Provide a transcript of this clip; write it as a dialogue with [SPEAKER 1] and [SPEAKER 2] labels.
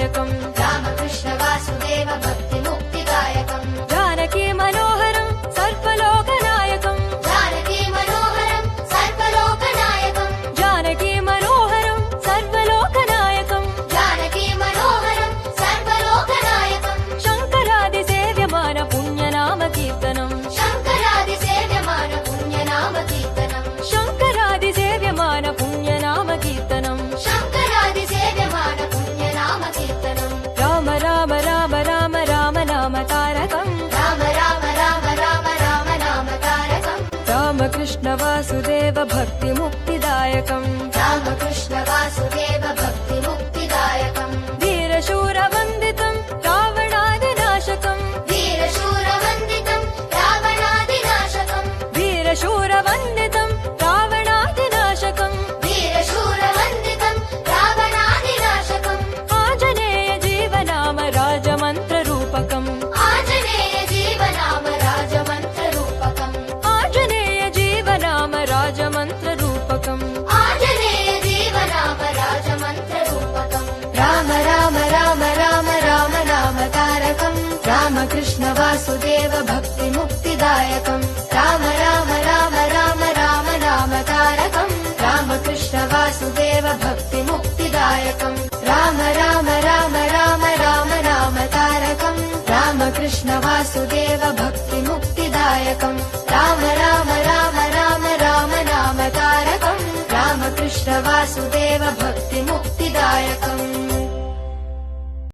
[SPEAKER 1] मुक्तिदायकम्
[SPEAKER 2] रामकृष्ण वासुदेव भक्ति मुक्तिदायकम्
[SPEAKER 1] जानकी मनोहरम् सर्वलोकनायकम्
[SPEAKER 2] जानकी मनोहरम् सर्वलोकनायकम्
[SPEAKER 1] जानकी मनोहरम् सर्वलोकनायकम्
[SPEAKER 2] जानकी मनोहरम् सर्वलोकनायकम्
[SPEAKER 1] शङ्करादिसेव्यमान पुण्यनाम कीर्तनम्
[SPEAKER 2] शङ्करादिसेव्यमान पुण्यनाम कीर्तनम्
[SPEAKER 1] शङ्करादिसेव्यमान पुण्यनाम कीर्तनम्
[SPEAKER 2] शङ्करादिसेव्यमान पुण्यनाम कीर्तनम्
[SPEAKER 1] राम राम राम राम राम नाम तारकम्
[SPEAKER 2] राम राम राम राम राम नाम तारकम्
[SPEAKER 1] रामकृष्ण वासुदेव भक्ति मुक्तिदायकम्
[SPEAKER 2] रामकृष्ण वासुदेव भक्ति मुक्तिदायकम्
[SPEAKER 1] वीरशूरवन्दितम् रावणादिनाशकम्
[SPEAKER 2] वीरशूरवन्दितम् रावणादिनाशकम्
[SPEAKER 1] वीरशूरवन्दितम् रावणादिनाशकम्
[SPEAKER 2] वीरशूरवन्दितम् रावणादिनाशकम्
[SPEAKER 1] आञ्जनेय जीवनाम राजमन्त्ररूपकम्
[SPEAKER 2] आञ्जनेय जीवनाम राजमन्त्ररूपकम्
[SPEAKER 1] आञ्जनेय जीवनाम राजमन्त्ररूपकम्
[SPEAKER 2] आञ्जनेय जीवनाम राजमन्त्ररूपकम्
[SPEAKER 1] राम राम राम राम राम नाम तारकम् रामकृष्ण वासुदेव भक्ति मुक्तिदायकम् राम राम राम राम राम नाम तारकम् रामकृष्ण वासुदेव भक्ति मुक्तिदायकम् राम राम राम राम राम नाम तारकम् रामकृष्ण वासुदेव